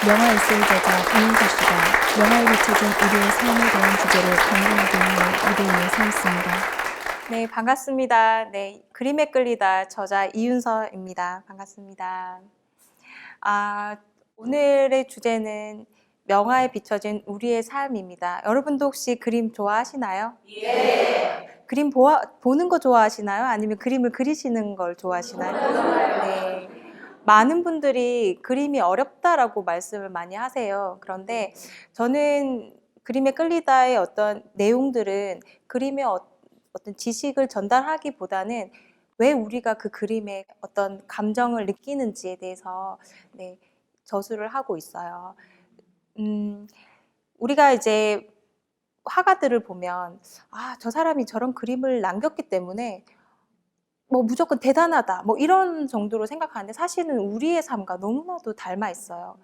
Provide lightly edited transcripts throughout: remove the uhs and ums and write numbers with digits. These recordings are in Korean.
명화 에세이저자 이윤서 씨가 명화에 비춰진 우리의 삶에 대한 주제로 강론하고 있는 무대 위에 서 있습니다. 네, 반갑습니다. 네, 그림에 끌리다 저자 이윤서입니다. 반갑습니다. 오늘의 주제는 명화에 비춰진 우리의 삶입니다. 여러분도 혹시 그림 좋아하시나요? 예. 그림 보는 거 좋아하시나요? 아니면 그림을 그리시는 걸 좋아하시나요? 네. 많은 분들이 그림이 어렵다라고 말씀을 많이 하세요. 그런데 저는 그림에 끌리다의 어떤 내용들은 그림의 어떤 지식을 전달하기보다는 왜 우리가 그 그림에 어떤 감정을 느끼는지에 대해서 네, 저술을 하고 있어요. 우리가 이제 화가들을 보면 저 사람이 저런 그림을 남겼기 때문에 뭐 무조건 대단하다 뭐 이런 정도로 생각하는데 사실은 우리의 삶과 너무나도 닮아 있어요.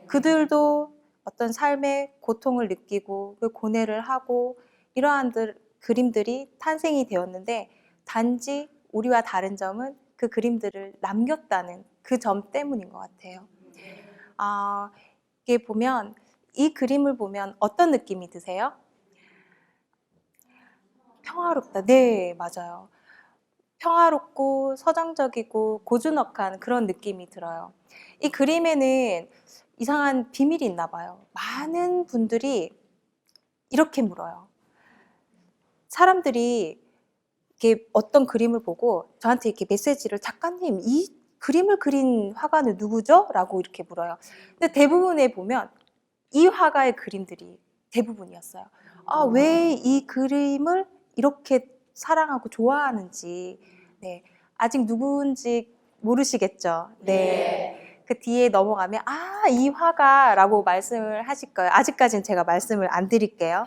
그들도 어떤 삶의 고통을 느끼고 그 고뇌를 하고 이러한 그림들이 탄생이 되었는데 단지 우리와 다른 점은 그 그림들을 남겼다는 그 점 때문인 것 같아요. 이게 보면 이 그림을 보면 어떤 느낌이 드세요? 평화롭다. 네, 맞아요. 평화롭고 서정적이고 고즈넉한 그런 느낌이 들어요. 이 그림에는 이상한 비밀이 있나 봐요. 많은 분들이 이렇게 물어요. 사람들이 이렇게 어떤 그림을 보고 저한테 이렇게 메시지를 작가님, 이 그림을 그린 화가는 누구죠? 라고 이렇게 물어요. 근데 대부분에 보면 이 화가의 그림들이 대부분이었어요. 왜 이 그림을 이렇게 사랑하고 좋아하는지 네, 아직 누구인지 모르시겠죠? 네. 그 뒤에 넘어가면 이 화가라고 말씀을 하실 거예요. 아직까지는 제가 말씀을 안 드릴게요.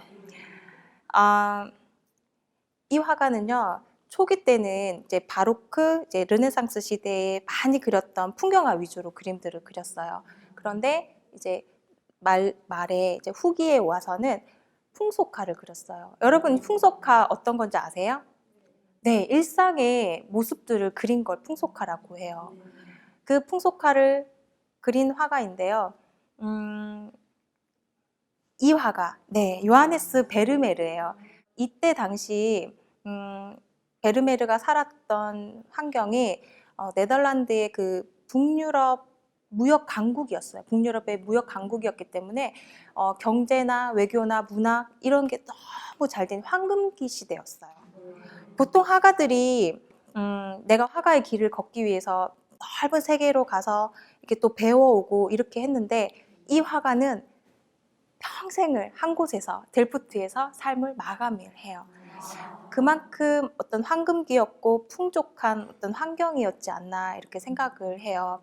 이 화가는요. 초기 때는 이제 바로크, 이제 르네상스 시대에 많이 그렸던 풍경화 위주로 그림들을 그렸어요. 그런데 이제 말에 이제 후기에 와서는 풍속화를 그렸어요. 여러분 풍속화 어떤 건지 아세요? 네, 일상의 모습들을 그린 걸 풍속화라고 해요. 그 풍속화를 그린 화가인데요. 이 화가, 네, 요하네스 베르메르예요. 이때 당시 베르메르가 살았던 환경이 네덜란드의 그 북유럽 무역 강국이었어요. 북유럽의 무역 강국이었기 때문에 경제나 외교나 문학 이런 게 너무 잘 된 황금기 시대였어요. 보통 화가들이 내가 화가의 길을 걷기 위해서 넓은 세계로 가서 이렇게 또 배워오고 이렇게 했는데 이 화가는 평생을 한 곳에서 델프트에서 삶을 마감을 해요. 그만큼 어떤 황금기였고 풍족한 어떤 환경이었지 않나 이렇게 생각을 해요.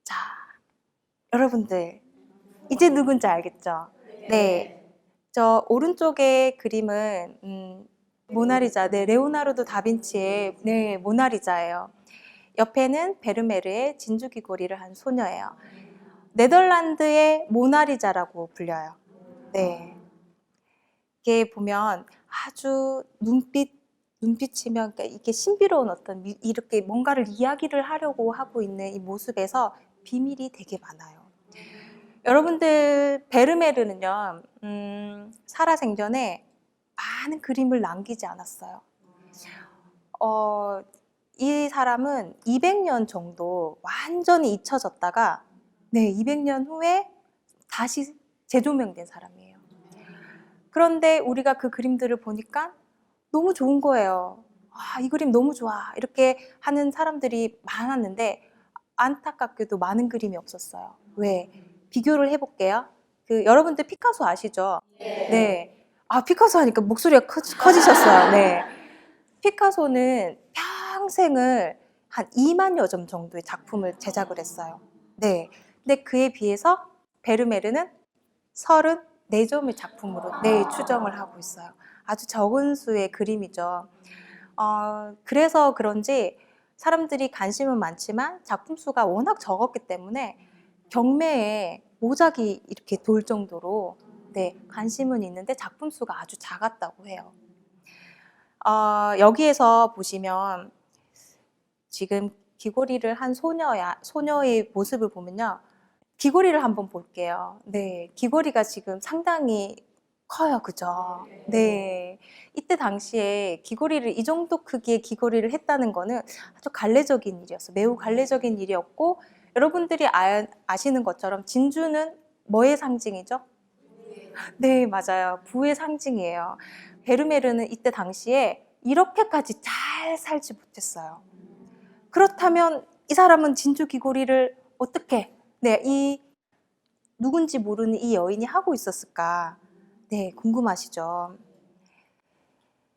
자, 여러분들 이제 누군지 알겠죠? 네. 저 오른쪽의 그림은 모나리자, 네, 레오나르도 다빈치의 네, 모나리자예요. 옆에는 베르메르의 진주귀걸이를 한 소녀예요. 네덜란드의 모나리자라고 불려요. 네. 이게 보면 아주 눈빛이면 그러니까 이게 신비로운 어떤 이렇게 뭔가를 이야기를 하려고 하고 있는 이 모습에서 비밀이 되게 많아요. 여러분들 베르메르는요, 살아생전에 많은 그림을 남기지 않았어요. 이 사람은 200년 정도 완전히 잊혀졌다가 네, 200년 후에 다시 재조명된 사람이에요. 그런데 우리가 그 그림들을 보니까 너무 좋은 거예요. 이 그림 너무 좋아. 이렇게 하는 사람들이 많았는데 안타깝게도 많은 그림이 없었어요. 왜? 비교를 해볼게요. 여러분들 피카소 아시죠? 네. 피카소 하니까 목소리가 커지셨어요. 네. 피카소는 평생을 한 2만여 점 정도의 작품을 제작을 했어요. 네. 근데 그에 비해서 베르메르는 34점의 작품으로 추정을 하고 있어요. 아주 적은 수의 그림이죠. 그래서 그런지 사람들이 관심은 많지만 작품 수가 워낙 적었기 때문에 경매에 모작이 이렇게 돌 정도로 관심은 있는데 작품 수가 아주 작았다고 해요. 여기에서 보시면 지금 귀걸이를 한 소녀의 모습을 보면요. 귀걸이를 한번 볼게요. 네, 귀걸이가 지금 상당히 커요, 그죠? 네, 이때 당시에 귀걸이를 이 정도 크기의 귀걸이를 했다는 거는 아주 갈래적인 일이었어요. 매우 갈래적인 일이었고, 여러분들이 아시는 것처럼 진주는 뭐의 상징이죠? 네, 맞아요. 부의 상징이에요. 베르메르는 이때 당시에 이렇게까지 잘 살지 못했어요. 그렇다면 이 사람은 진주 귀걸이를 어떻게, 네, 이 누군지 모르는 이 여인이 하고 있었을까? 네, 궁금하시죠?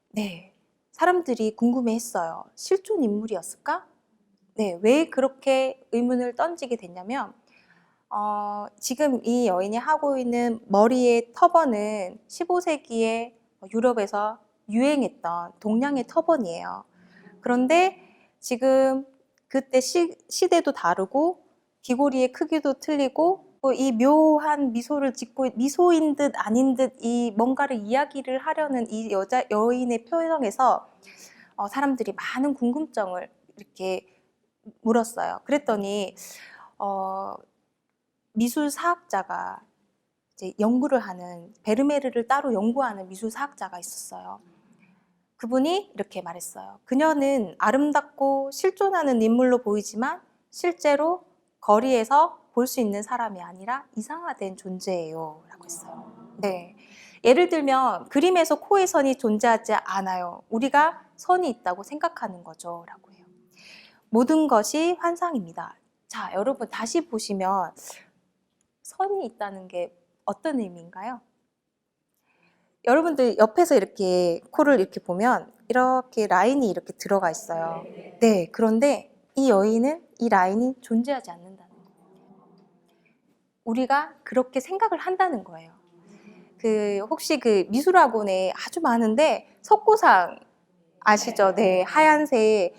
네, 사람들이 궁금해했어요. 실존 인물이었을까? 네, 왜 그렇게 의문을 던지게 됐냐면, 지금 이 여인이 하고 있는 머리의 터번은 15세기에 유럽에서 유행했던 동양의 터번이에요. 그런데 지금 그때 시대도 다르고 귀걸이의 크기도 틀리고 이 묘한 미소를 짓고 미소인 듯 아닌 듯 이 뭔가를 이야기를 하려는 이 여인의 표정에서 사람들이 많은 궁금증을 이렇게 물었어요. 그랬더니 미술사학자가 이제 연구를 하는 베르메르를 따로 연구하는 미술사학자가 있었어요. 그분이 이렇게 말했어요. 그녀는 아름답고 실존하는 인물로 보이지만 실제로 거리에서 볼 수 있는 사람이 아니라 이상화된 존재예요. 라고 했어요. 네. 예를 들면 그림에서 코의 선이 존재하지 않아요. 우리가 선이 있다고 생각하는 거죠. 라고 해요. 모든 것이 환상입니다. 자, 여러분 다시 보시면 선이 있다는 게 어떤 의미인가요? 여러분들 옆에서 이렇게 코를 이렇게 보면 이렇게 라인이 이렇게 들어가 있어요. 네, 그런데 이 여인은 이 라인이 존재하지 않는다는 거예요. 우리가 그렇게 생각을 한다는 거예요. 혹시 그 미술학원에 아주 많은데 석고상 아시죠? 네, 하얀색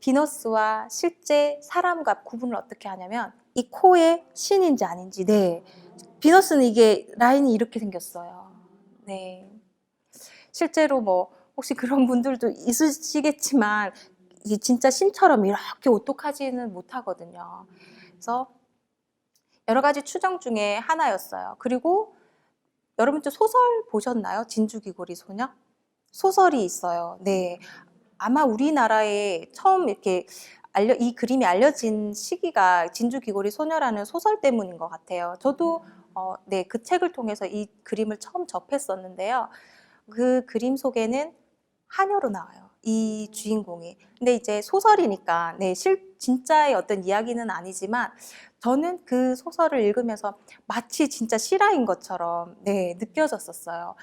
비너스와 실제 사람과 구분을 어떻게 하냐면 이 코에 신인지 아닌지. 네, 비너스는 이게 라인이 이렇게 생겼어요. 네. 실제로 혹시 그런 분들도 있으시겠지만 이게 진짜 신처럼 이렇게 오똑하지는 못하거든요. 그래서 여러 가지 추정 중에 하나였어요. 그리고 여러분들 소설 보셨나요? 진주귀걸이 소녀? 소설이 있어요. 네. 아마 우리나라에 처음 이렇게 이 그림이 알려진 시기가 진주귀걸이 소녀라는 소설 때문인 것 같아요. 저도 네, 그 책을 통해서 이 그림을 처음 접했었는데요. 그 그림 속에는 하녀로 나와요. 이 주인공이. 근데 이제 소설이니까 네, 진짜의 어떤 이야기는 아니지만 저는 그 소설을 읽으면서 마치 진짜 실화인 것처럼 네, 느껴졌었어요.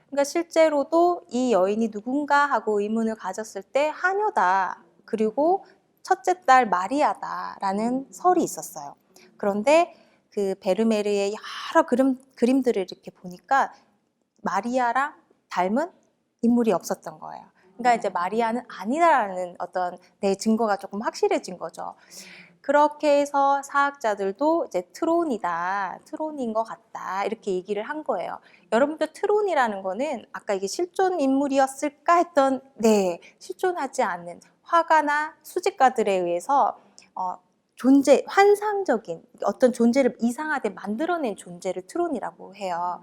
그러니까 실제로도 이 여인이 누군가 하고 의문을 가졌을 때 하녀다. 그리고 첫째 딸 마리아다라는 설이 있었어요. 그런데 그 베르메르의 여러 그림들을 이렇게 보니까 마리아랑 닮은 인물이 없었던 거예요. 그러니까 이제 마리아는 아니다라는 어떤 증거가 조금 확실해진 거죠. 그렇게 해서 사학자들도 이제 트론인 것 같다 이렇게 얘기를 한 거예요. 여러분들 트론이라는 거는 아까 이게 실존 인물이었을까 했던 실존하지 않는 화가나 수집가들에 의해서 환상적인 어떤 존재를 이상하게 만들어낸 존재를 트론이라고 해요.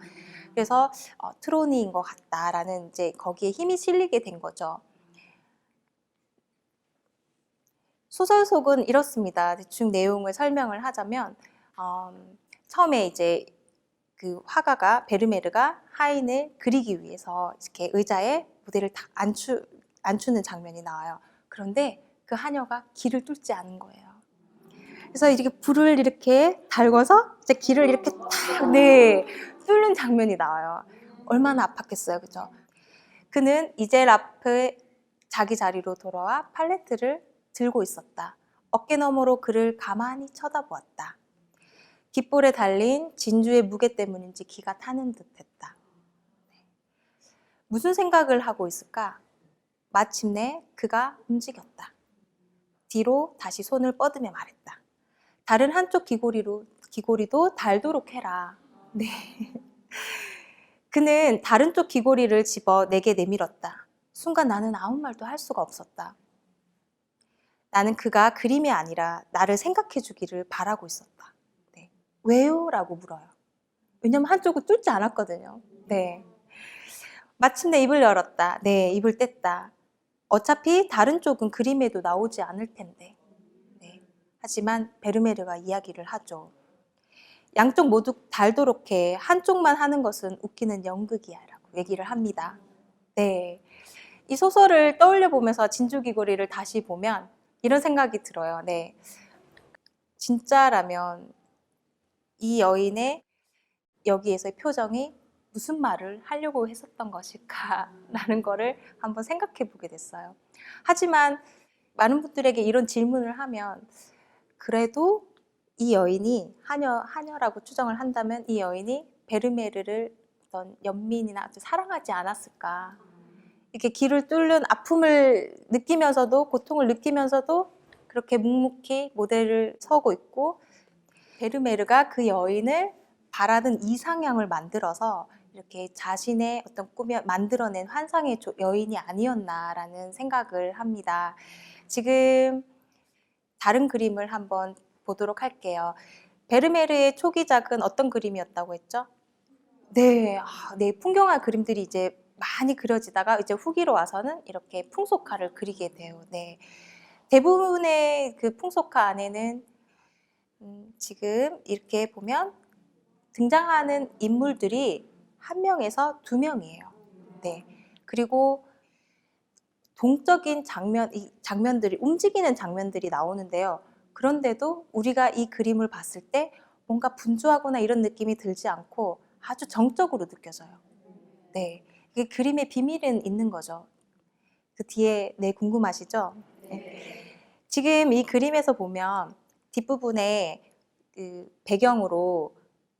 그래서 트론인 것 같다라는 이제 거기에 힘이 실리게 된 거죠. 소설 속은 이렇습니다. 대충 내용을 설명을 하자면 처음에 이제 그 화가가 베르메르가 하인을 그리기 위해서 이렇게 의자에 무대를 딱 앉추는 장면이 나와요. 그런데 그 하녀가 길을 뚫지 않은 거예요. 그래서 이렇게 불을 이렇게 달궈서 이제 길을 이렇게 탁 뚫는 장면이 나와요. 얼마나 아팠겠어요, 그죠? 그는 이젤 앞에 자기 자리로 돌아와 팔레트를 들고 있었다. 어깨 너머로 그를 가만히 쳐다보았다. 깃볼에 달린 진주의 무게 때문인지 기가 타는 듯했다. 무슨 생각을 하고 있을까? 마침내 그가 움직였다. 뒤로 다시 손을 뻗으며 말했다. 다른 한쪽 귀고리도 달도록 해라. 네. 그는 다른 쪽 귀고리를 집어 내게 내밀었다. 순간 나는 아무 말도 할 수가 없었다. 나는 그가 그림이 아니라 나를 생각해 주기를 바라고 있었다. 네. 왜요? 라고 물어요. 왜냐면 한쪽은 뚫지 않았거든요. 네. 마침내 입을 열었다. 네, 입을 뗐다. 어차피 다른 쪽은 그림에도 나오지 않을 텐데. 네. 하지만 베르메르가 이야기를 하죠. 양쪽 모두 닳도록 해. 한쪽만 하는 것은 웃기는 연극이야. 라고 얘기를 합니다. 네. 이 소설을 떠올려 보면서 진주귀걸이를 다시 보면 이런 생각이 들어요. 네. 진짜라면 이 여인의 여기에서의 표정이 무슨 말을 하려고 했었던 것일까라는 거를 한번 생각해 보게 됐어요. 하지만 많은 분들에게 이런 질문을 하면 그래도 이 여인이 하녀라고 추정을 한다면 이 여인이 베르메르를 어떤 연민이나 아주 사랑하지 않았을까. 이렇게 길을 뚫는 아픔을 느끼면서도 고통을 느끼면서도 그렇게 묵묵히 모델을 서고 있고 베르메르가 그 여인을 바라는 이상향을 만들어서 이렇게 자신의 어떤 꿈에 만들어낸 환상의 여인이 아니었나라는 생각을 합니다. 지금 다른 그림을 한번 보도록 할게요. 베르메르의 초기작은 어떤 그림이었다고 했죠? 네, 네, 풍경화 그림들이 이제 많이 그려지다가 이제 후기로 와서는 이렇게 풍속화를 그리게 돼요. 네, 대부분의 그 풍속화 안에는 지금 이렇게 보면 등장하는 인물들이 한 명에서 두 명이에요. 네, 그리고 동적인 장면들이 움직이는 장면들이 나오는데요. 그런데도 우리가 이 그림을 봤을 때 뭔가 분주하거나 이런 느낌이 들지 않고 아주 정적으로 느껴져요. 네, 이게 그림의 비밀은 있는 거죠. 그 뒤에 궁금하시죠? 네. 지금 이 그림에서 보면 뒷부분에 그 배경으로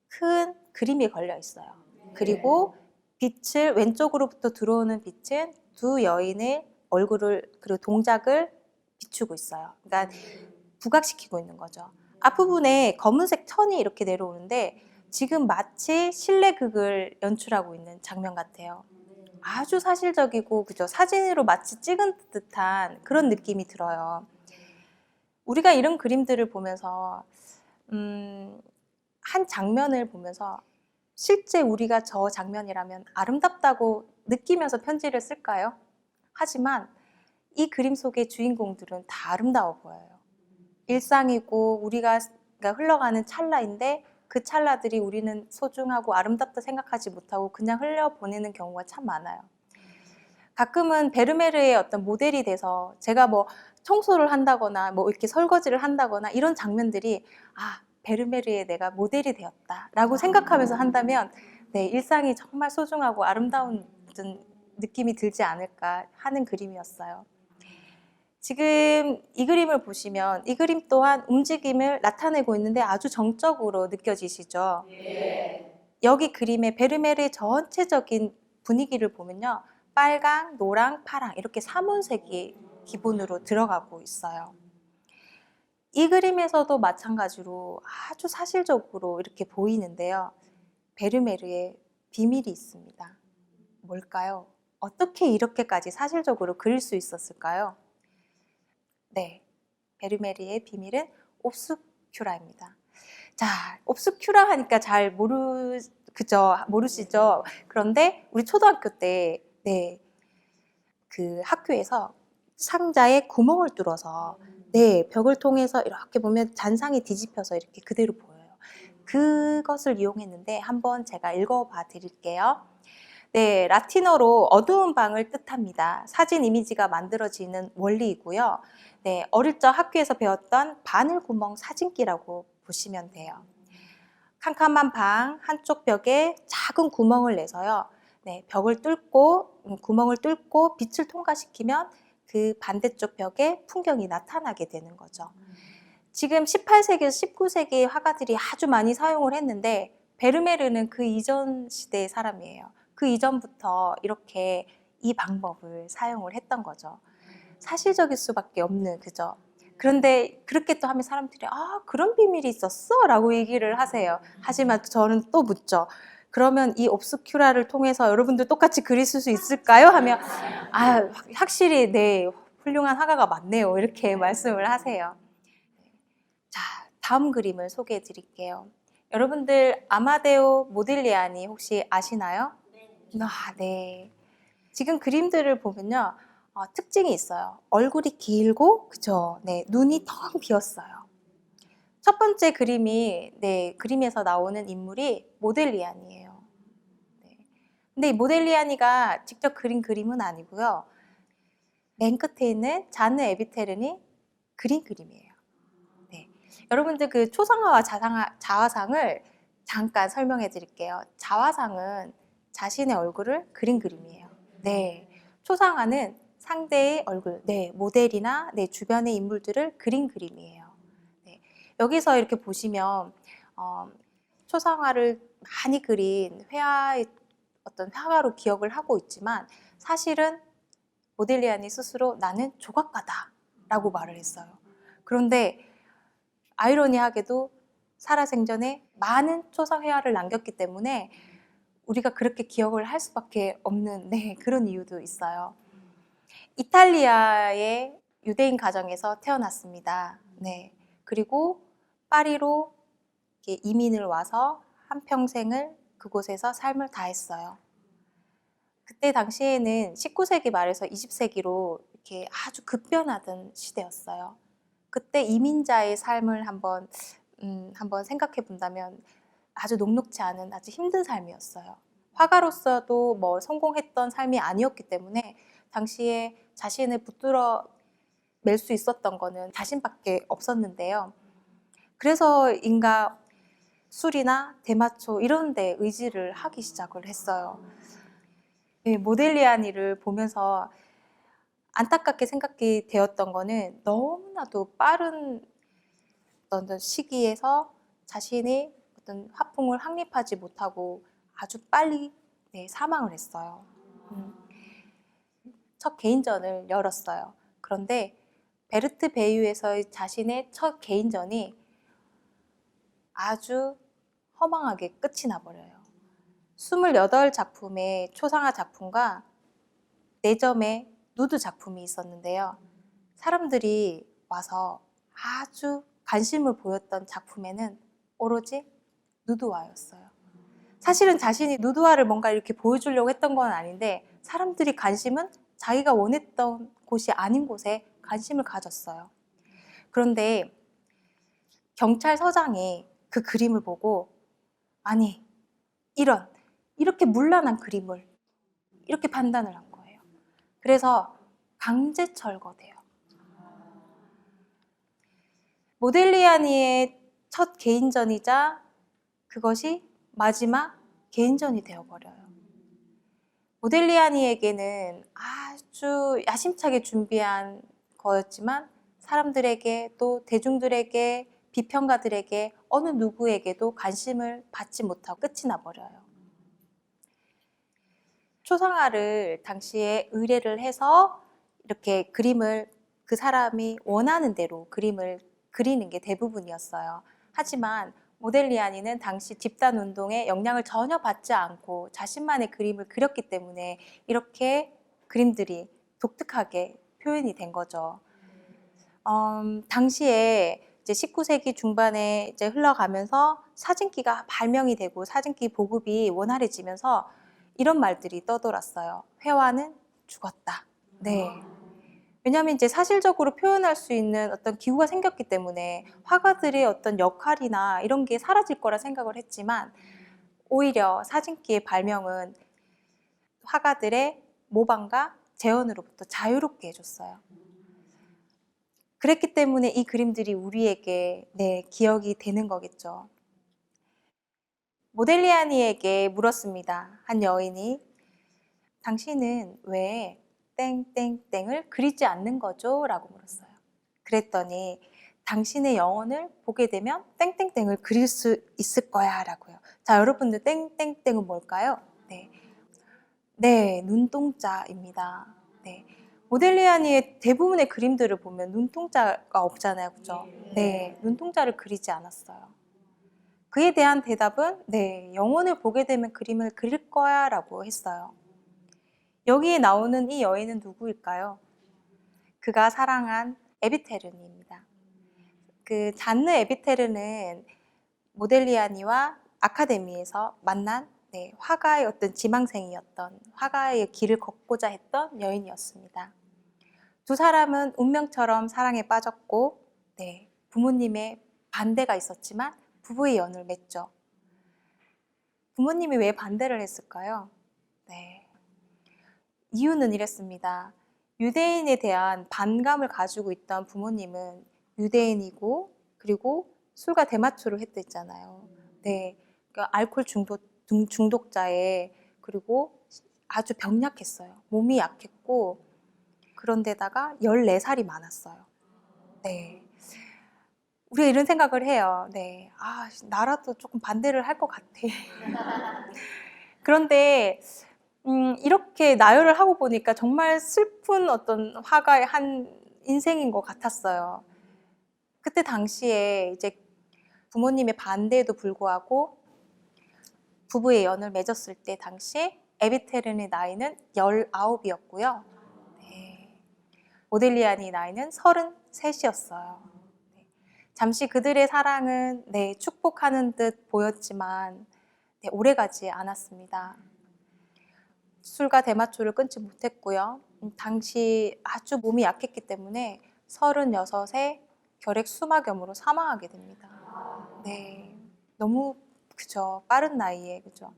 큰 그림이 걸려 있어요. 그리고 빛을 왼쪽으로부터 들어오는 빛은 두 여인의 얼굴을 그리고 동작을 비추고 있어요. 그러니까 부각시키고 있는 거죠. 앞부분에 검은색 천이 이렇게 내려오는데 지금 마치 실내극을 연출하고 있는 장면 같아요. 아주 사실적이고 그죠? 사진으로 마치 찍은 듯한 그런 느낌이 들어요. 우리가 이런 그림들을 보면서 한 장면을 보면서 실제 우리가 저 장면이라면 아름답다고 느끼면서 편지를 쓸까요? 하지만 이 그림 속의 주인공들은 다 아름다워 보여요. 일상이고 우리가 흘러가는 찰나인데 그 찰나들이 우리는 소중하고 아름답다 생각하지 못하고 그냥 흘려보내는 경우가 참 많아요. 가끔은 베르메르의 어떤 모델이 돼서 제가 뭐 청소를 한다거나 뭐 이렇게 설거지를 한다거나 이런 장면들이 베르메르의 내가 모델이 되었다라고 생각하면서 한다면 네, 일상이 정말 소중하고 아름다운 느낌이 들지 않을까 하는 그림이었어요. 지금 이 그림을 보시면 이 그림 또한 움직임을 나타내고 있는데 아주 정적으로 느껴지시죠? 네. 여기 그림의 베르메르의 전체적인 분위기를 보면요. 빨강, 노랑, 파랑 이렇게 삼원색이 기본으로 들어가고 있어요. 이 그림에서도 마찬가지로 아주 사실적으로 이렇게 보이는데요. 베르메르의 비밀이 있습니다. 뭘까요? 어떻게 이렇게까지 사실적으로 그릴 수 있었을까요? 네, 베르메르의 비밀은 옵스큐라입니다. 자, 옵스큐라 하니까 잘 모르시죠? 그런데 우리 초등학교 때, 네, 그 학교에서 상자에 구멍을 뚫어서, 네, 벽을 통해서 이렇게 보면 잔상이 뒤집혀서 이렇게 그대로 보여요. 그것을 이용했는데 한번 제가 읽어봐 드릴게요. 네, 라틴어로 어두운 방을 뜻합니다. 사진 이미지가 만들어지는 원리이고요. 네, 어릴 적 학교에서 배웠던 바늘구멍 사진기라고 보시면 돼요. 캄캄한 방 한쪽 벽에 작은 구멍을 내서요. 네, 구멍을 뚫고 빛을 통과시키면 그 반대쪽 벽에 풍경이 나타나게 되는 거죠. 지금 18세기에서 19세기의 화가들이 아주 많이 사용을 했는데 베르메르는 그 이전 시대의 사람이에요. 그 이전부터 이렇게 이 방법을 사용을 했던 거죠. 사실적일 수밖에 없는, 그죠? 그런데 그렇게 또 하면 사람들이 그런 비밀이 있었어? 라고 얘기를 하세요. 하지만 저는 또 묻죠. 그러면 이 옵스큐라를 통해서 여러분들 똑같이 그리실 수 있을까요? 하면 확실히 네, 훌륭한 화가가 많네요. 이렇게 말씀을 하세요. 자, 다음 그림을 소개해 드릴게요. 여러분들 아마데오 모딜리아니 혹시 아시나요? 아, 네. 지금 그림들을 보면요. 특징이 있어요. 얼굴이 길고, 그죠? 네, 눈이 텅 비었어요. 첫 번째 그림이, 네, 그림에서 나오는 인물이 모델리안이에요. 네. 근데 이 모델리안이가 직접 그린 그림은 아니고요. 맨 끝에 있는 자느 에비테른이 그린 그림이에요. 네. 여러분들 그 초상화와 자화상을 잠깐 설명해 드릴게요. 자화상은 자신의 얼굴을 그린 그림이에요. 네. 초상화는 상대의 얼굴, 네, 모델이나 내 주변의 인물들을 그린 그림이에요. 네. 여기서 이렇게 보시면 초상화를 많이 그린 회화의 어떤 화가로 기억을 하고 있지만 사실은 모델리안이 스스로 나는 조각가다라고 말을 했어요. 그런데 아이러니하게도 살아생전에 많은 초상회화를 남겼기 때문에 우리가 그렇게 기억을 할 수밖에 없는 그런 이유도 있어요. 이탈리아의 유대인 가정에서 태어났습니다. 네. 그리고 파리로 이민을 와서 한평생을 그곳에서 삶을 다했어요. 그때 당시에는 19세기 말에서 20세기로 이렇게 아주 급변하던 시대였어요. 그때 이민자의 삶을 한번 생각해 본다면 아주 녹록지 않은 아주 힘든 삶이었어요. 화가로서도 뭐 성공했던 삶이 아니었기 때문에 당시에 자신을 붙들어 맬 수 있었던 거는 자신밖에 없었는데요. 그래서인가 술이나 대마초 이런 데 의지를 하기 시작을 했어요. 네, 모델리아니를 보면서 안타깝게 생각이 되었던 거는 너무나도 빠른 어떤 시기에서 자신이 어떤 화풍을 확립하지 못하고 아주 빨리 사망을 했어요. 첫 개인전을 열었어요. 그런데 베르트 베이유에서의 자신의 첫 개인전이 아주 허망하게 끝이 나버려요. 28작품의 초상화 작품과 4점의 누드 작품이 있었는데요. 사람들이 와서 아주 관심을 보였던 작품에는 오로지 누드화였어요. 사실은 자신이 누드화를 뭔가 이렇게 보여주려고 했던 건 아닌데 사람들이 관심은 자기가 원했던 곳이 아닌 곳에 관심을 가졌어요. 그런데 경찰서장이 그 그림을 보고 아니 이렇게 문란한 그림을 이렇게 판단을 한 거예요. 그래서 강제 철거돼요. 모델리아니의 첫 개인전이자 그것이 마지막 개인전이 되어버려요. 모델리아니에게는 아주 야심차게 준비한 거였지만 사람들에게 또 대중들에게 비평가들에게 어느 누구에게도 관심을 받지 못하고 끝이 나버려요. 초상화를 당시에 의뢰를 해서 이렇게 그림을 그 사람이 원하는 대로 그림을 그리는 게 대부분이었어요. 하지만 모델리아니는 당시 집단운동에 영향을 전혀 받지 않고 자신만의 그림을 그렸기 때문에 이렇게 그림들이 독특하게 표현이 된 거죠. 당시에 이제 19세기 중반에 이제 흘러가면서 사진기가 발명이 되고 사진기 보급이 원활해지면서 이런 말들이 떠돌았어요. 회화는 죽었다. 네. 왜냐하면 이제 사실적으로 표현할 수 있는 어떤 기구가 생겼기 때문에 화가들의 어떤 역할이나 이런 게 사라질 거라 생각을 했지만 오히려 사진기의 발명은 화가들의 모방과 재현으로부터 자유롭게 해줬어요. 그랬기 때문에 이 그림들이 우리에게 기억이 되는 거겠죠. 모델리아니에게 물었습니다. 한 여인이 당신은 왜 땡땡땡을 그리지 않는 거죠? 라고 물었어요. 그랬더니 당신의 영혼을 보게 되면 땡땡땡을 그릴 수 있을 거야 라고요. 자, 여러분들 땡땡땡은 뭘까요? 네, 눈동자입니다. 네. 모델리아니의 대부분의 그림들을 보면 눈동자가 없잖아요. 그죠? 네, 눈동자를 그리지 않았어요. 그에 대한 대답은 영혼을 보게 되면 그림을 그릴 거야 라고 했어요. 여기에 나오는 이 여인은 누구일까요? 그가 사랑한 에비테르입니다. 그 잔느 에비테르는 모델리아니와 아카데미에서 만난 화가의 어떤 지망생이었던, 화가의 길을 걷고자 했던 여인이었습니다. 두 사람은 운명처럼 사랑에 빠졌고 부모님의 반대가 있었지만 부부의 연을 맺죠. 부모님이 왜 반대를 했을까요? 이유는 이랬습니다. 유대인에 대한 반감을 가지고 있던 부모님은 유대인이고 그리고 술과 대마초를 했댔잖아요. 그러니까 알코올 중독자에 그리고 아주 병약했어요. 몸이 약했고 그런데다가 14살이 많았어요. 우리가 이런 생각을 해요. 나라도 조금 반대를 할 것 같아. 그런데 이렇게 나열을 하고 보니까 정말 슬픈 어떤 화가의 한 인생인 것 같았어요. 그때 당시에 이제 부모님의 반대에도 불구하고 부부의 연을 맺었을 때 당시 에비테른의 나이는 19이었고요. 모델리아니 나이는 33이었어요. 잠시 그들의 사랑은 축복하는 듯 보였지만 오래가지 않았습니다. 술과 대마초를 끊지 못했고요. 당시 아주 몸이 약했기 때문에 36에 결핵수막염으로 사망하게 됩니다. 너무 그죠, 빠른 나이에 그죠.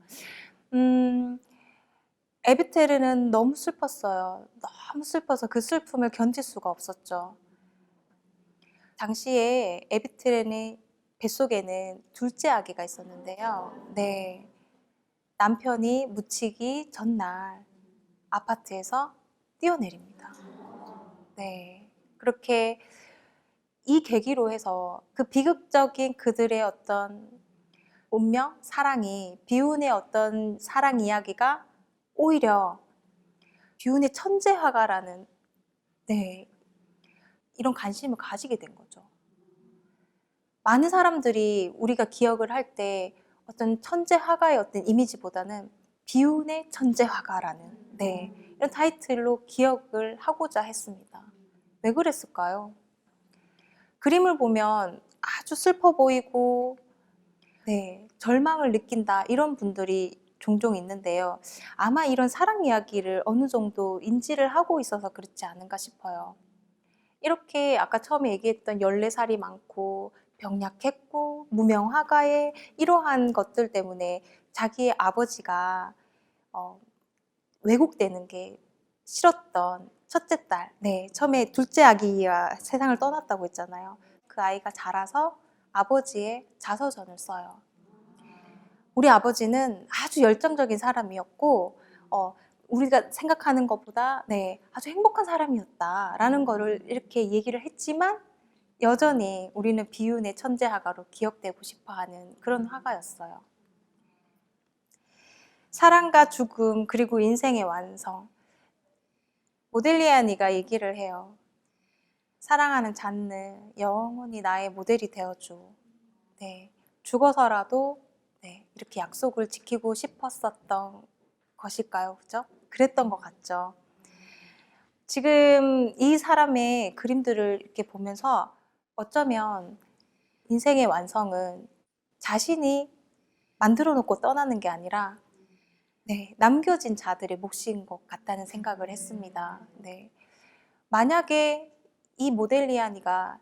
에비테르는 너무 슬펐어요. 너무 슬퍼서 그 슬픔을 견딜 수가 없었죠. 당시에 에비테르의 뱃속에는 둘째 아기가 있었는데요. 남편이 묻히기 전날 아파트에서 뛰어내립니다. 그렇게 이 계기로 해서 그 비극적인 그들의 어떤 운명, 사랑이, 비운의 어떤 사랑 이야기가 오히려 비운의 천재화가라는 이런 관심을 가지게 된 거죠. 많은 사람들이 우리가 기억을 할 때 어떤 천재화가의 어떤 이미지보다는 비운의 천재화가라는 이런 타이틀로 기억을 하고자 했습니다. 왜 그랬을까요? 그림을 보면 아주 슬퍼 보이고 절망을 느낀다 이런 분들이 종종 있는데요. 아마 이런 사랑 이야기를 어느 정도 인지를 하고 있어서 그렇지 않은가 싶어요. 이렇게 아까 처음에 얘기했던 14살이 많고 병약했고 무명 화가의 이러한 것들 때문에 자기의 아버지가 왜곡되는 게 싫었던 첫째 딸, 처음에 둘째 아기와 세상을 떠났다고 했잖아요. 그 아이가 자라서 아버지의 자서전을 써요. 우리 아버지는 아주 열정적인 사람이었고 우리가 생각하는 것보다 아주 행복한 사람이었다라는 거를 이렇게 얘기를 했지만 여전히 우리는 비운의 천재화가로 기억되고 싶어하는 그런 화가였어요. 사랑과 죽음 그리고 인생의 완성. 모델리아니가 얘기를 해요. 사랑하는 잔느 영원히 나의 모델이 되어줘. 죽어서라도 이렇게 약속을 지키고 싶었었던 것일까요? 그죠? 그랬던 것 같죠. 지금 이 사람의 그림들을 이렇게 보면서 어쩌면 인생의 완성은 자신이 만들어 놓고 떠나는 게 아니라 남겨진 자들의 몫인 것 같다는 생각을 했습니다. 만약에 이 모델리아니가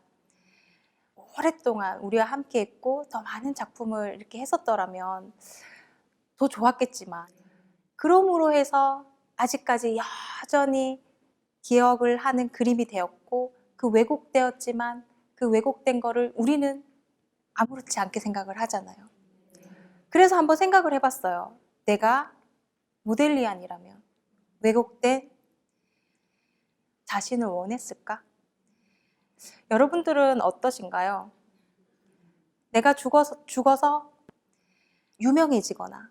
오랫동안 우리와 함께 했고 더 많은 작품을 이렇게 했었더라면 더 좋았겠지만 그럼으로 해서 아직까지 여전히 기억을 하는 그림이 되었고 그 왜곡되었지만 그 왜곡된 거를 우리는 아무렇지 않게 생각을 하잖아요. 그래서 한번 생각을 해봤어요. 내가 모델리안이라면 왜곡된 자신을 원했을까? 여러분들은 어떠신가요? 내가 죽어서 유명해지거나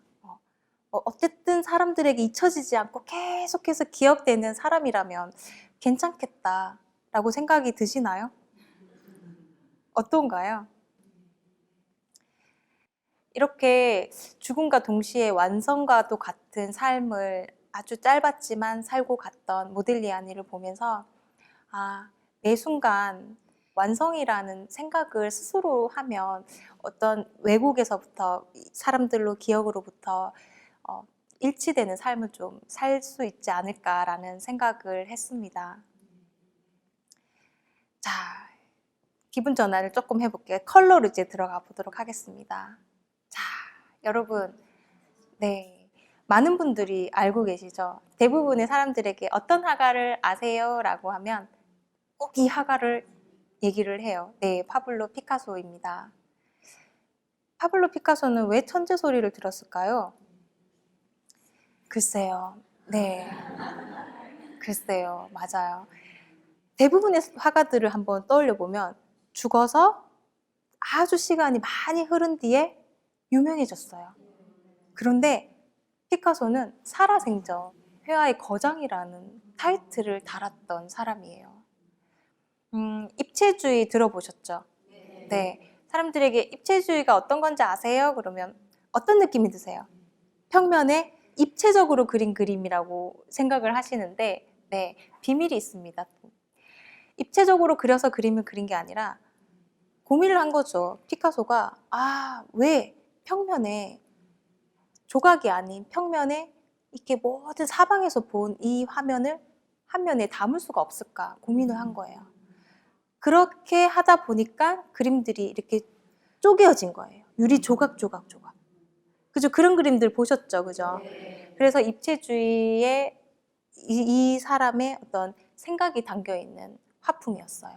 어쨌든 사람들에게 잊혀지지 않고 계속해서 기억되는 사람이라면 괜찮겠다라고 생각이 드시나요? 어떤가요? 이렇게 죽음과 동시에 완성과도 같은 삶을 아주 짧았지만 살고 갔던 모델리아니를 보면서 매 순간 완성이라는 생각을 스스로 하면 어떤 외국에서부터 사람들로 기억으로부터 일치되는 삶을 좀 살 수 있지 않을까라는 생각을 했습니다. 자, 기분 전환을 조금 해볼게요. 컬러로 이제 들어가 보도록 하겠습니다. 자, 여러분, 네, 많은 분들이 알고 계시죠? 대부분의 사람들에게 어떤 화가를 아세요? 라고 하면 꼭 이 화가를 얘기를 해요. 네, 파블로 피카소입니다. 파블로 피카소는 왜 천재 소리를 들었을까요? 글쎄요. 네. 글쎄요. 맞아요. 대부분의 화가들을 한번 떠올려 보면 죽어서 아주 시간이 많이 흐른 뒤에 유명해졌어요. 그런데 피카소는 살아생전 회화의 거장이라는 타이틀을 달았던 사람이에요. 입체주의 들어보셨죠? 네. 사람들에게 입체주의가 어떤 건지 아세요? 그러면 어떤 느낌이 드세요? 평면에 입체적으로 그린 그림이라고 생각을 하시는데, 네, 비밀이 있습니다. 입체적으로 그려서 그림을 그린 게 아니라 고민을 한 거죠. 피카소가 왜 평면에 조각이 아닌 평면에 이렇게 모든 사방에서 본 이 화면을 한 면에 담을 수가 없을까 고민을 한 거예요. 그렇게 하다 보니까 그림들이 이렇게 쪼개어진 거예요. 유리 조각. 그죠? 그런 그림들 보셨죠? 그죠? 그래서 입체주의에 이 사람의 어떤 생각이 담겨 있는 화풍이었어요.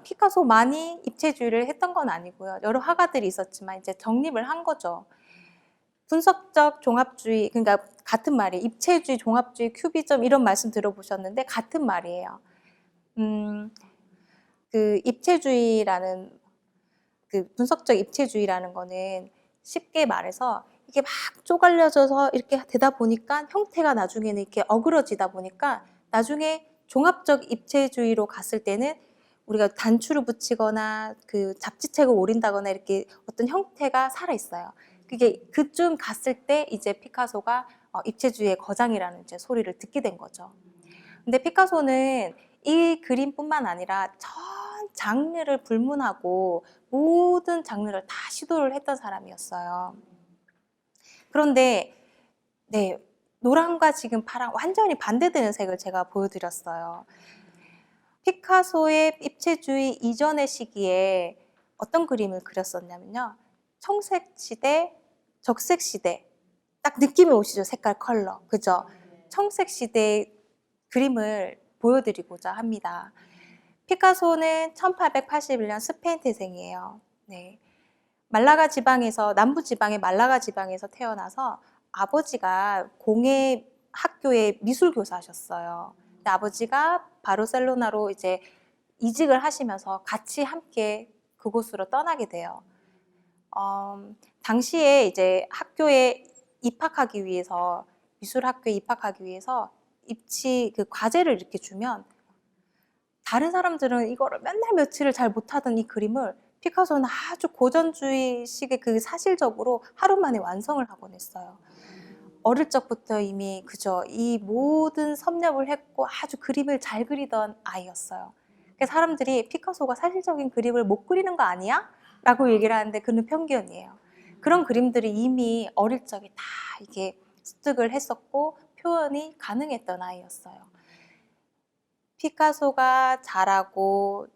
피카소만이 입체주의를 했던 건 아니고요. 여러 화가들이 있었지만 이제 정립을 한 거죠. 분석적 종합주의, 그러니까 같은 말이에요. 입체주의, 종합주의, 큐비즘 이런 말씀 들어보셨는데 같은 말이에요. 그 입체주의라는 그 분석적 입체주의라는 거는 쉽게 말해서 이게 막 쪼갈려져서 이렇게 되다 보니까 형태가 나중에는 이렇게 어그러지다 보니까 나중에 종합적 입체주의로 갔을 때는 우리가 단추를 붙이거나 그 잡지책을 오린다거나 이렇게 어떤 형태가 살아 있어요. 그게 그쯤 갔을 때 이제 피카소가 입체주의의 거장이라는 이제 소리를 듣게 된 거죠. 근데 피카소는 이 그림뿐만 아니라 전 장르를 불문하고 모든 장르를 다 시도를 했던 사람이었어요. 그런데 네, 노랑과 지금 파랑 완전히 반대되는 색을 제가 보여드렸어요. 피카소의 입체주의 이전의 시기에 어떤 그림을 그렸었냐면요. 청색 시대, 적색 시대. 딱 느낌이 오시죠? 색깔, 컬러. 그죠? 청색 시대의 그림을 보여드리고자 합니다. 피카소는 1881년 스페인 태생이에요. 네. 말라가 지방에서, 남부 지방의 말라가 지방에서 태어나서 아버지가 공예 학교의 미술 교사셨어요. 근데 아버지가 바르셀로나로 이제 이직을 하시면서 같이 함께 그곳으로 떠나게 돼요. 당시에 이제 학교에 입학하기 위해서, 미술학교에 입학하기 위해서 그 과제를 이렇게 주면 다른 사람들은 이거를 맨날 며칠을 잘 못하던 이 그림을 피카소는 아주 고전주의식의 그 사실적으로 하루 만에 완성을 하곤 했어요. 어릴 적부터 이미 그저 이 모든 섭렵을 했고 아주 그림을 잘 그리던 아이였어요. 그래서 사람들이 피카소가 사실적인 그림을 못 그리는 거 아니야? 라고 얘기를 하는데 그는 편견이에요. 그런 그림들이 이미 어릴 적에 다 이게 습득을 했었고 표현이 가능했던 아이였어요. 피카소가 자라고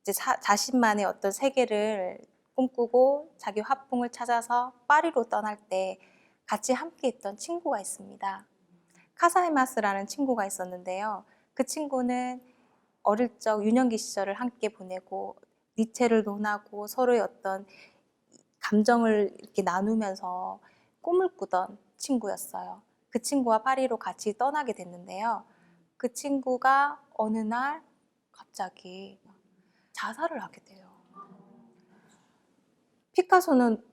이제 자신만의 어떤 세계를 꿈꾸고 자기 화풍을 찾아서 파리로 떠날 때 같이 함께 있던 친구가 있습니다. 카사헤마스라는 친구가 있었는데요. 그 친구는 어릴 적 유년기 시절을 함께 보내고 니체를 논하고 서로의 어떤 감정을 이렇게 나누면서 꿈을 꾸던 친구였어요. 그 친구와 파리로 같이 떠나게 됐는데요. 그 친구가 어느 날 갑자기 자살을 하게 돼요. 피카소는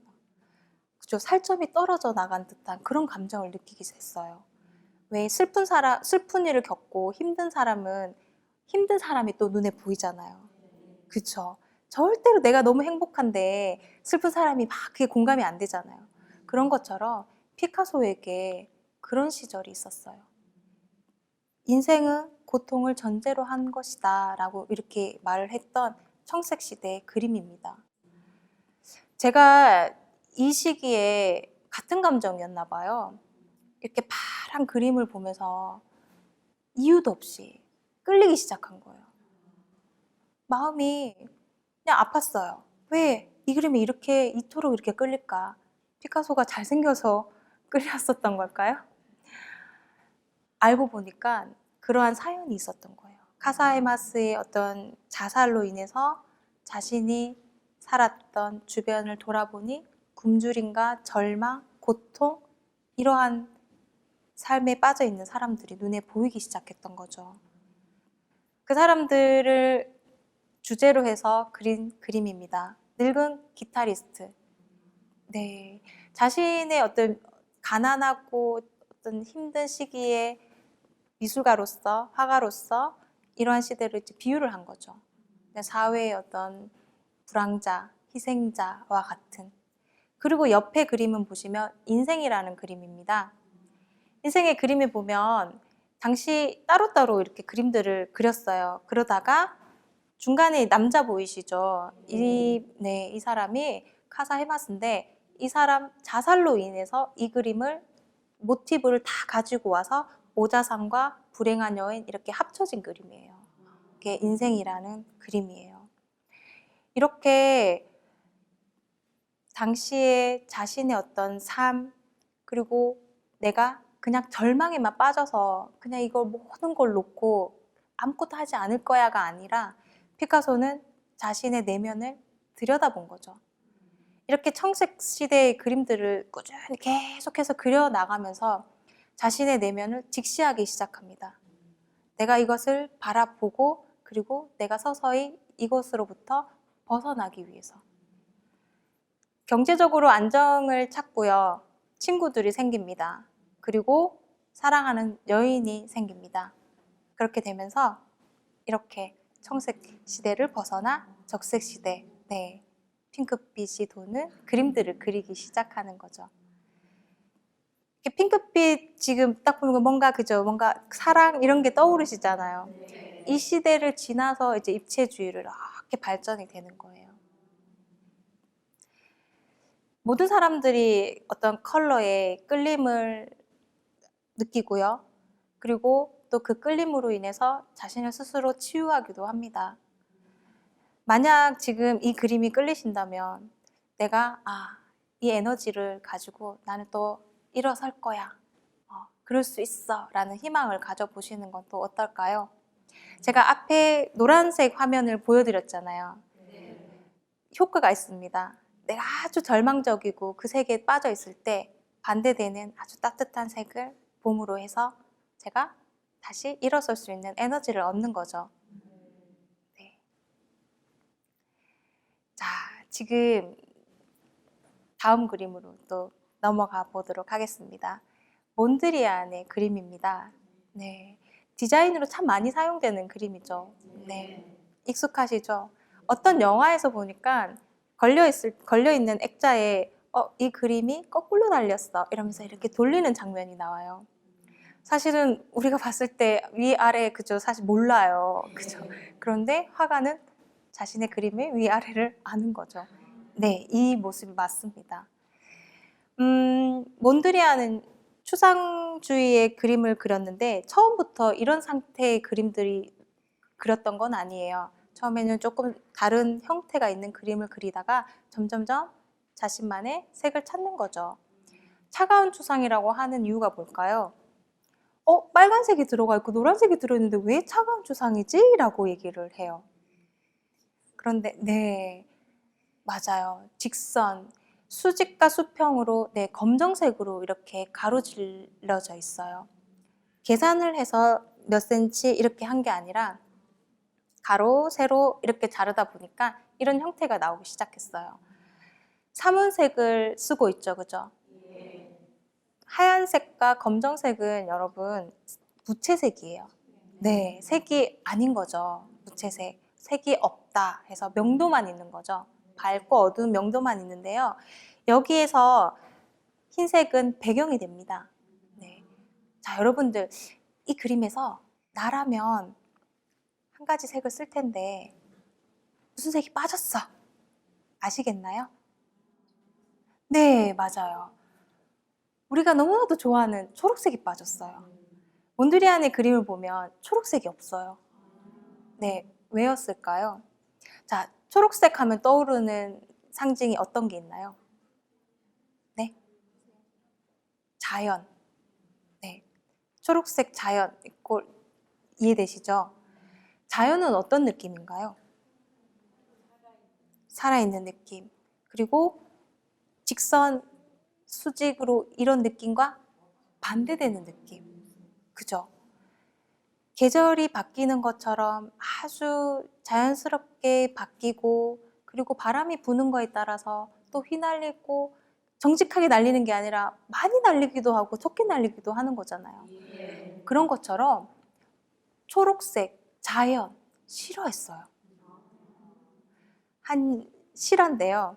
그죠, 살점이 떨어져 나간 듯한 그런 감정을 느끼게 됐어요. 왜 슬픈 일을 겪고 힘든 사람은 힘든 사람이 또 눈에 보이잖아요. 그쵸? 절대로 내가 너무 행복한데 슬픈 사람이 막 그게 공감이 안 되잖아요. 그런 것처럼 피카소에게 그런 시절이 있었어요. 인생은 고통을 전제로 한 것이다 라고 이렇게 말을 했던 청색시대의 그림입니다. 제가 이 시기에 같은 감정이었나 봐요. 이렇게 파란 그림을 보면서 이유도 없이 끌리기 시작한 거예요. 마음이 그냥 아팠어요. 왜 이 그림이 이토록 이렇게 끌릴까? 피카소가 잘생겨서 끌렸었던 걸까요? 알고 보니까 그러한 사연이 있었던 거예요. 카사헤마스의 어떤 자살로 인해서 자신이 살았던 주변을 돌아보니 굶주림과 절망, 고통, 이러한 삶에 빠져 있는 사람들이 눈에 보이기 시작했던 거죠. 그 사람들을 주제로 해서 그린 그림입니다. 늙은 기타리스트. 네. 자신의 어떤 가난하고 어떤 힘든 시기에 미술가로서, 화가로서 이러한 시대를 이제 비유를 한 거죠. 사회의 어떤 불황자, 희생자와 같은. 그리고 옆에 그림은 보시면 인생이라는 그림입니다. 인생의 그림을 보면 당시 따로따로 이렇게 그림들을 그렸어요. 그러다가 중간에 남자 보이시죠? 이 사람이 카사 헤마스인데 이 사람 자살로 인해서 이 그림을 모티브를 다 가지고 와서 오자상과 불행한 여인 이렇게 합쳐진 그림이에요. 이게 인생이라는 그림이에요. 이렇게 당시에 자신의 어떤 삶 그리고 내가 그냥 절망에만 빠져서 그냥 이걸 모든 걸 놓고 아무것도 하지 않을 거야가 아니라 피카소는 자신의 내면을 들여다본 거죠. 이렇게 청색 시대의 그림들을 꾸준히 계속해서 그려나가면서 자신의 내면을 직시하기 시작합니다. 내가 이것을 바라보고 그리고 내가 서서히 이것으로부터 벗어나기 위해서. 경제적으로 안정을 찾고요. 친구들이 생깁니다. 그리고 사랑하는 여인이 생깁니다. 그렇게 되면서 이렇게 청색 시대를 벗어나 적색 시대, 핑크빛이 도는 그림들을 그리기 시작하는 거죠. 핑크빛 지금 딱 보면 뭔가 사랑 이런 게 떠오르시잖아요. 이 시대를 지나서 이제 입체주의를 이렇게 발전이 되는 거예요. 모든 사람들이 어떤 컬러에 끌림을 느끼고요. 그리고 또 그 끌림으로 인해서 자신을 스스로 치유하기도 합니다. 만약 지금 이 그림이 끌리신다면 내가 이 에너지를 가지고 나는 또 일어설 거야. 그럴 수 있어 라는 희망을 가져보시는 건 또 어떨까요? 제가 앞에 노란색 화면을 보여드렸잖아요. 효과가 있습니다. 내가 아주 절망적이고 그 세계에 빠져 있을 때 반대되는 아주 따뜻한 색을 봄으로 해서 제가 다시 일어설 수 있는 에너지를 얻는 거죠. 네. 자, 지금 다음 그림으로 또 넘어가 보도록 하겠습니다. 몬드리안의 그림입니다. 네. 디자인으로 참 많이 사용되는 그림이죠. 네. 익숙하시죠? 어떤 영화에서 보니까 걸려있는 액자에 이 그림이 거꾸로 달렸어 이러면서 이렇게 돌리는 장면이 나와요. 사실은 우리가 봤을 때 위아래 사실 몰라요. 그죠? 그런데 화가는 자신의 그림의 위아래를 아는 거죠. 네, 이 모습이 맞습니다. 몬드리안은 추상주의의 그림을 그렸는데 처음부터 이런 상태의 그림들이 그렸던 건 아니에요. 처음에는 조금 다른 형태가 있는 그림을 그리다가 점점점 자신만의 색을 찾는 거죠. 차가운 추상이라고 하는 이유가 뭘까요? 빨간색이 들어가 있고 노란색이 들어있는데 왜 차가운 추상이지? 라고 얘기를 해요. 그런데 네, 맞아요. 직선, 수직과 수평으로 검정색으로 이렇게 가로질러져 있어요. 계산을 해서 몇 센치 이렇게 한 게 아니라 가로, 세로 이렇게 자르다 보니까 이런 형태가 나오기 시작했어요. 사문색을 쓰고 있죠, 그죠? 하얀색과 검정색은 여러분 무채색이에요. 네, 색이 아닌 거죠. 무채색. 색이 없다 해서 명도만 있는 거죠. 밝고 어두운 명도만 있는데요. 여기에서 흰색은 배경이 됩니다. 네. 자, 여러분들 이 그림에서 나라면 한 가지 색을 쓸 텐데 무슨 색이 빠졌어? 아시겠나요? 네, 맞아요. 우리가 너무나도 좋아하는 초록색이 빠졌어요. 몬드리안의 그림을 보면 초록색이 없어요. 네, 왜였을까요? 자, 초록색 하면 떠오르는 상징이 어떤 게 있나요? 네? 자연. 네. 초록색 자연. 이거 이해되시죠? 자연은 어떤 느낌인가요? 살아있는 느낌. 그리고 직선, 수직으로 이런 느낌과 반대되는 느낌. 그죠? 계절이 바뀌는 것처럼 아주 자연스럽게 바뀌고, 그리고 바람이 부는 거에 따라서 또 휘날리고, 정직하게 날리는 게 아니라 많이 날리기도 하고 적게 날리기도 하는 거잖아요. 그런 것처럼 초록색, 자연, 싫어했어요. 한 실화인데요.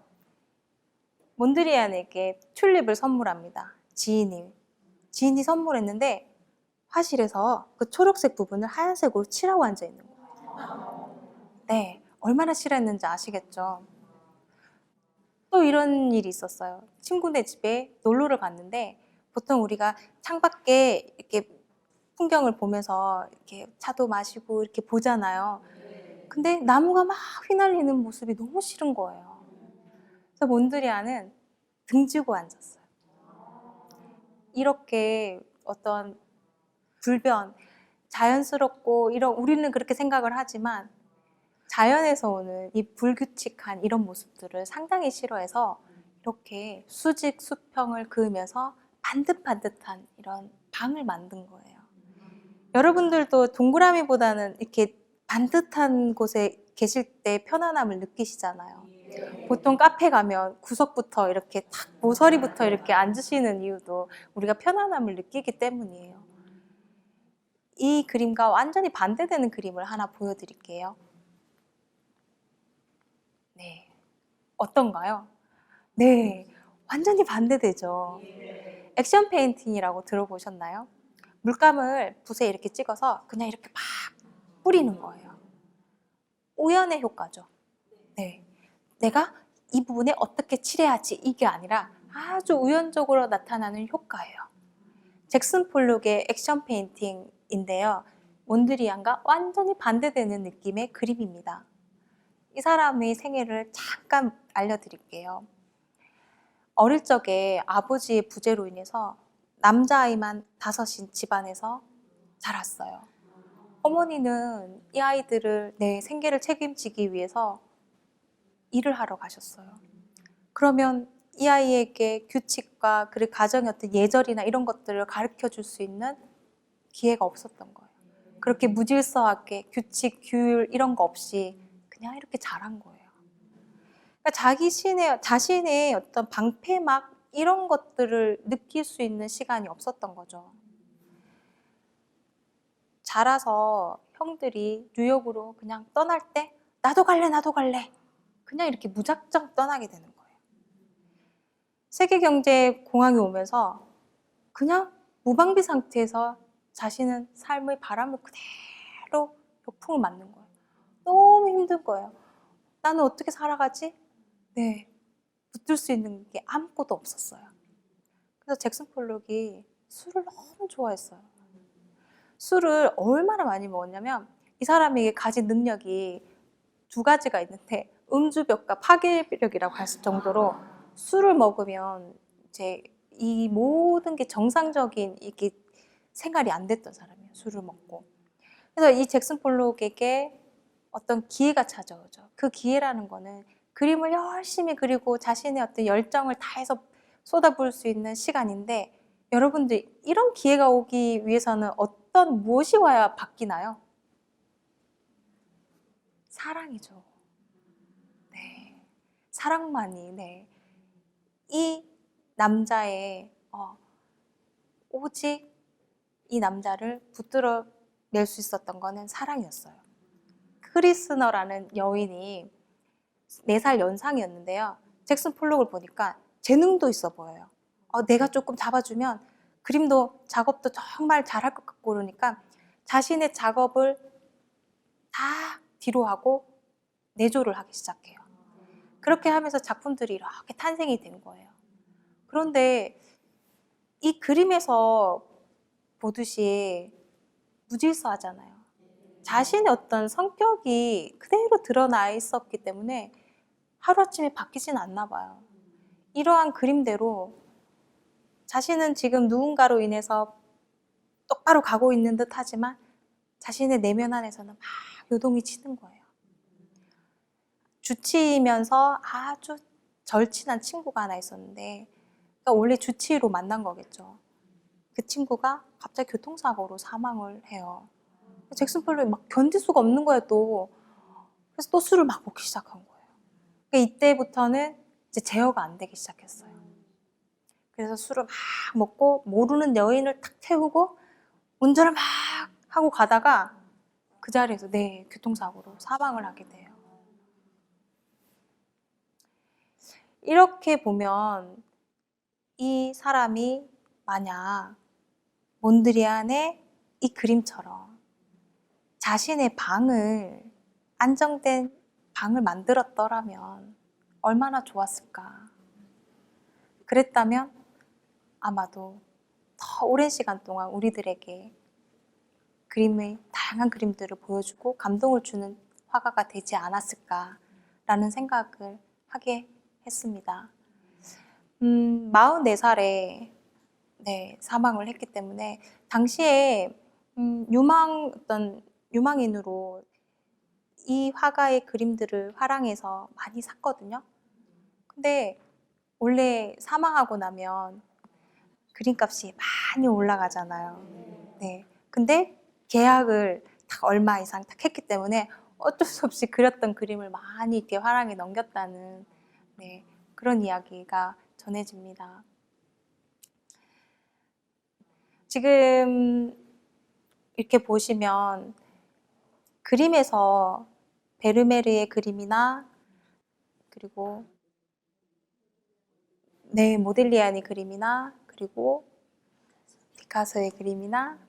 몬드리안에게 튤립을 선물합니다. 지인이 선물했는데 화실에서 그 초록색 부분을 하얀색으로 칠하고 앉아 있는 거예요. 네, 얼마나 싫어했는지 아시겠죠? 또 이런 일이 있었어요. 친구네 집에 놀러를 갔는데 보통 우리가 창밖에 이렇게 풍경을 보면서 이렇게 차도 마시고 이렇게 보잖아요. 근데 나무가 막 휘날리는 모습이 너무 싫은 거예요. 그래서 몬드리안은 등지고 앉았어요. 이렇게 어떤 불변, 자연스럽고 이런 우리는 그렇게 생각을 하지만 자연에서 오는 이 불규칙한 이런 모습들을 상당히 싫어해서 이렇게 수직 수평을 그으면서 반듯반듯한 이런 방을 만든 거예요. 여러분들도 동그라미보다는 이렇게 반듯한 곳에 계실 때 편안함을 느끼시잖아요. 보통 카페 가면 구석부터 이렇게 탁 모서리부터 이렇게 앉으시는 이유도 우리가 편안함을 느끼기 때문이에요. 이 그림과 완전히 반대되는 그림을 하나 보여드릴게요. 네, 어떤가요? 네, 완전히 반대되죠. 액션 페인팅이라고 들어보셨나요? 물감을 붓에 이렇게 찍어서 그냥 이렇게 막 뿌리는 거예요. 우연의 효과죠. 네, 내가 이 부분에 어떻게 칠해야지 이게 아니라 아주 우연적으로 나타나는 효과예요. 잭슨 폴록의 액션 페인팅인데요. 몬드리안과 완전히 반대되는 느낌의 그림입니다. 이 사람의 생애를 잠깐 알려드릴게요. 어릴 적에 아버지의 부재로 인해서 남자아이만 5인 집안에서 자랐어요. 어머니는 이 아이들을 내 생계를 책임지기 위해서 일을 하러 가셨어요. 그러면 이 아이에게 규칙과 그리고 가정의 어떤 예절이나 이런 것들을 가르쳐 줄 수 있는 기회가 없었던 거예요. 그렇게 무질서하게 규칙, 규율 이런 거 없이 그냥 이렇게 자란 거예요. 그러니까 자신의 어떤 방패막 이런 것들을 느낄 수 있는 시간이 없었던 거죠. 자라서 형들이 뉴욕으로 그냥 떠날 때 나도 갈래 그냥 이렇게 무작정 떠나게 되는 거예요. 세계경제공황이 오면서 그냥 무방비 상태에서 자신은 삶의 바람을 그대로 역풍을 맞는 거예요. 너무 힘든 거예요. 나는 어떻게 살아가지? 네, 붙들 수 있는 게 아무것도 없었어요. 그래서 잭슨 폴록이 술을 너무 좋아했어요. 술을 얼마나 많이 먹었냐면 이 사람이 가진 능력이 2가지가 있는데 음주벽과 파괴력이라고 할 정도로 술을 먹으면 이제 이 모든 게 정상적인 이게 생활이 안 됐던 사람이에요. 술을 먹고. 그래서 이 잭슨 폴록에게 어떤 기회가 찾아오죠. 그 기회라는 거는 그림을 열심히 그리고 자신의 어떤 열정을 다해서 쏟아부을 수 있는 시간인데 여러분들 이런 기회가 오기 위해서는 어떤 무엇이 와야 바뀌나요? 사랑이죠. 네, 사랑만이 이 남자의 오직 이 남자를 붙들어 낼 수 있었던 거는 사랑이었어요. 크리스너라는 여인이 4살 연상이었는데요. 잭슨 폴록을 보니까 재능도 있어 보여요. 내가 조금 잡아주면 그림도 작업도 정말 잘할 것 같고 그러니까 자신의 작업을 다 뒤로 하고 내조를 하기 시작해요. 그렇게 하면서 작품들이 이렇게 탄생이 된 거예요. 그런데 이 그림에서 보듯이 무질서하잖아요. 자신의 어떤 성격이 그대로 드러나 있었기 때문에 하루아침에 바뀌진 않나 봐요. 이러한 그림대로 자신은 지금 누군가로 인해서 똑바로 가고 있는 듯 하지만 자신의 내면 안에서는 막 요동이 치는 거예요. 주치이면서 아주 절친한 친구가 하나 있었는데, 그러니까 원래 주치의로 만난 거겠죠. 그 친구가 갑자기 교통사고로 사망을 해요. 잭슨 폴록이 막 견딜 수가 없는 거예요, 또. 그래서 또 술을 막 먹기 시작한 거예요. 그러니까 이때부터는 이제 제어가 안 되기 시작했어요. 그래서 술을 막 먹고 모르는 여인을 탁 태우고 운전을 막 하고 가다가 그 자리에서 교통사고로 사망을 하게 돼요. 이렇게 보면 이 사람이 만약 몬드리안의 이 그림처럼 자신의 방을, 안정된 방을 만들었더라면 얼마나 좋았을까. 그랬다면 아마도 더 오랜 시간 동안 우리들에게 다양한 그림들을 보여주고 감동을 주는 화가가 되지 않았을까라는 생각을 하게 했습니다. 44살에 사망을 했기 때문에 당시에 유망인으로 이 화가의 그림들을 화랑에서 많이 샀거든요. 근데 원래 사망하고 나면 그림값이 많이 올라가잖아요. 근데 계약을 딱 얼마 이상 딱 했기 때문에 어쩔 수 없이 그렸던 그림을 많이 이렇게 화랑에 넘겼다는 그런 이야기가 전해집니다. 지금 이렇게 보시면 그림에서 베르메르의 그림이나 그리고 모딜리아니 그림이나 그리고 피카소의 그림이나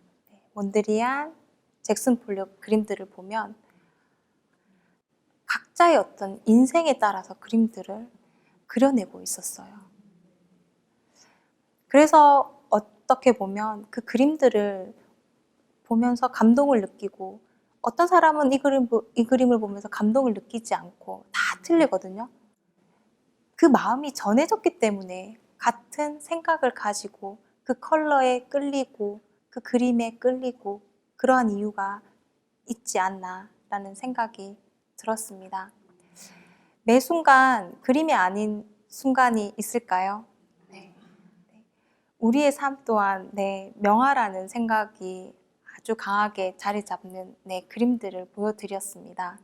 몬드리안, 잭슨 폴록 그림들을 보면 각자의 어떤 인생에 따라서 그림들을 그려내고 있었어요. 그래서 어떻게 보면 그 그림들을 보면서 감동을 느끼고, 어떤 사람은 이 그림을 보면서 감동을 느끼지 않고 다 틀리거든요. 그 마음이 전해졌기 때문에 같은 생각을 가지고 그 컬러에 끌리고 그 그림에 끌리고 그러한 이유가 있지 않나라는 생각이 들었습니다. 매 순간 그림이 아닌 순간이 있을까요? 우리의 삶 또한 명화라는 생각이 아주 강하게 자리 잡는 그림들을 보여드렸습니다.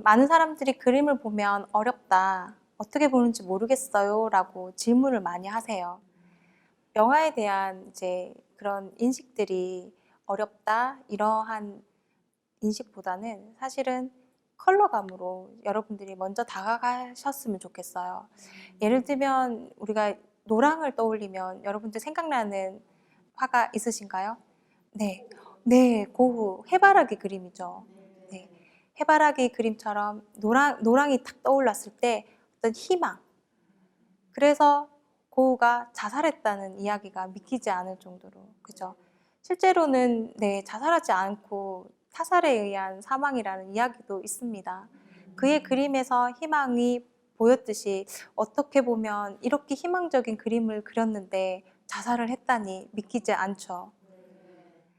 많은 사람들이 그림을 보면 어렵다, 어떻게 보는지 모르겠어요 라고 질문을 많이 하세요. 명화에 대한 그런 인식들이 어렵다, 이러한 인식보다는 사실은 컬러감으로 여러분들이 먼저 다가가셨으면 좋겠어요. 예를 들면 우리가 노랑을 떠올리면 여러분들 생각나는 화가 있으신가요? 고흐 해바라기 그림이죠. 해바라기 그림처럼 노랑이 탁 떠올랐을 때 어떤 희망. 그래서 고흐가 자살했다는 이야기가 믿기지 않을 정도로, 그죠? 실제로는 자살하지 않고 타살에 의한 사망이라는 이야기도 있습니다. 그의 그림에서 희망이 보였듯이 어떻게 보면 이렇게 희망적인 그림을 그렸는데 자살을 했다니 믿기지 않죠.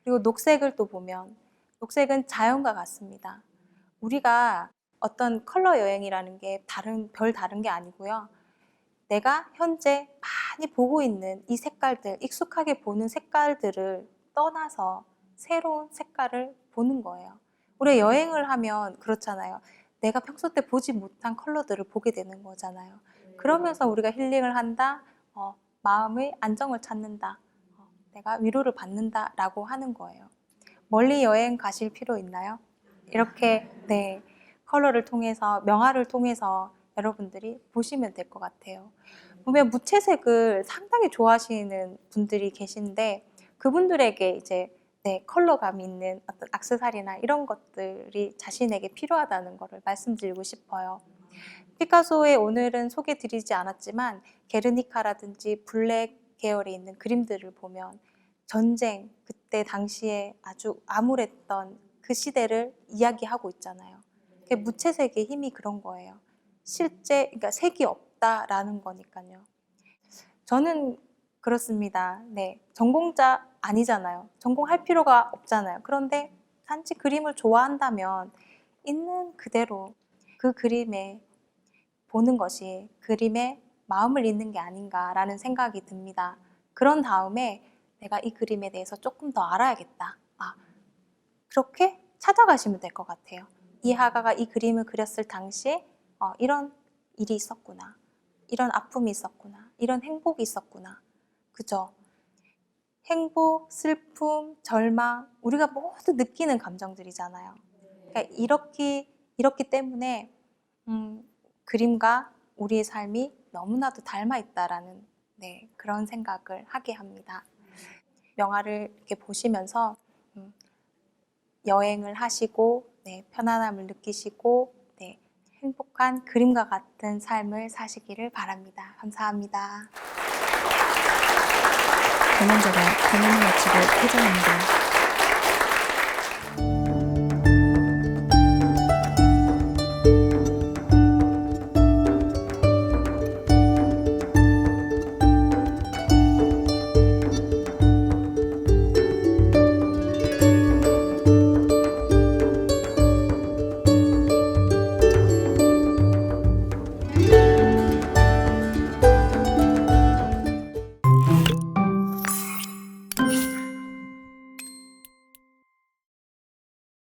그리고 녹색을 또 보면 녹색은 자연과 같습니다. 우리가 어떤 컬러 여행이라는 게 별 다른 게 아니고요. 내가 현재 많이 보고 있는 이 색깔들, 익숙하게 보는 색깔들을 떠나서 새로운 색깔을 보는 거예요. 우리가 여행을 하면 그렇잖아요. 내가 평소 때 보지 못한 컬러들을 보게 되는 거잖아요. 그러면서 우리가 힐링을 한다, 마음의 안정을 찾는다, 내가 위로를 받는다 라고 하는 거예요. 멀리 여행 가실 필요 있나요? 이렇게 컬러를 통해서, 명화를 통해서 여러분들이 보시면 될 것 같아요. 보면 무채색을 상당히 좋아하시는 분들이 계신데 그분들에게 네, 컬러감 있는 어떤 액세서리나 이런 것들이 자신에게 필요하다는 것을 말씀드리고 싶어요. 피카소의 오늘은 소개드리지 않았지만 게르니카라든지 블랙 계열에 있는 그림들을 보면 전쟁, 그때 당시에 아주 암울했던 그 시대를 이야기하고 있잖아요. 그게 무채색의 힘이 그런 거예요. 실제, 그러니까 색이 없다라는 거니까요. 저는 그렇습니다. 네, 전공자 아니잖아요. 전공할 필요가 없잖아요. 그런데 단지 그림을 좋아한다면 있는 그대로 그 그림에 보는 것이 그림에 마음을 잇는 게 아닌가라는 생각이 듭니다. 그런 다음에 내가 이 그림에 대해서 조금 더 알아야겠다. 그렇게 찾아가시면 될 것 같아요. 이 화가가 이 그림을 그렸을 당시에 이런 일이 있었구나. 이런 아픔이 있었구나. 이런 행복이 있었구나. 그죠? 행복, 슬픔, 절망, 우리가 모두 느끼는 감정들이잖아요. 그러니까 이렇기 때문에 그림과 우리의 삶이 너무나도 닮아 있다라는 그런 생각을 하게 합니다. 명화를 이렇게 보시면서 여행을 하시고 편안함을 느끼시고 행복한 그림과 같은 삶을 사시기를 바랍니다. 감사합니다. 강연자가 강연을 마치고 퇴장합니다.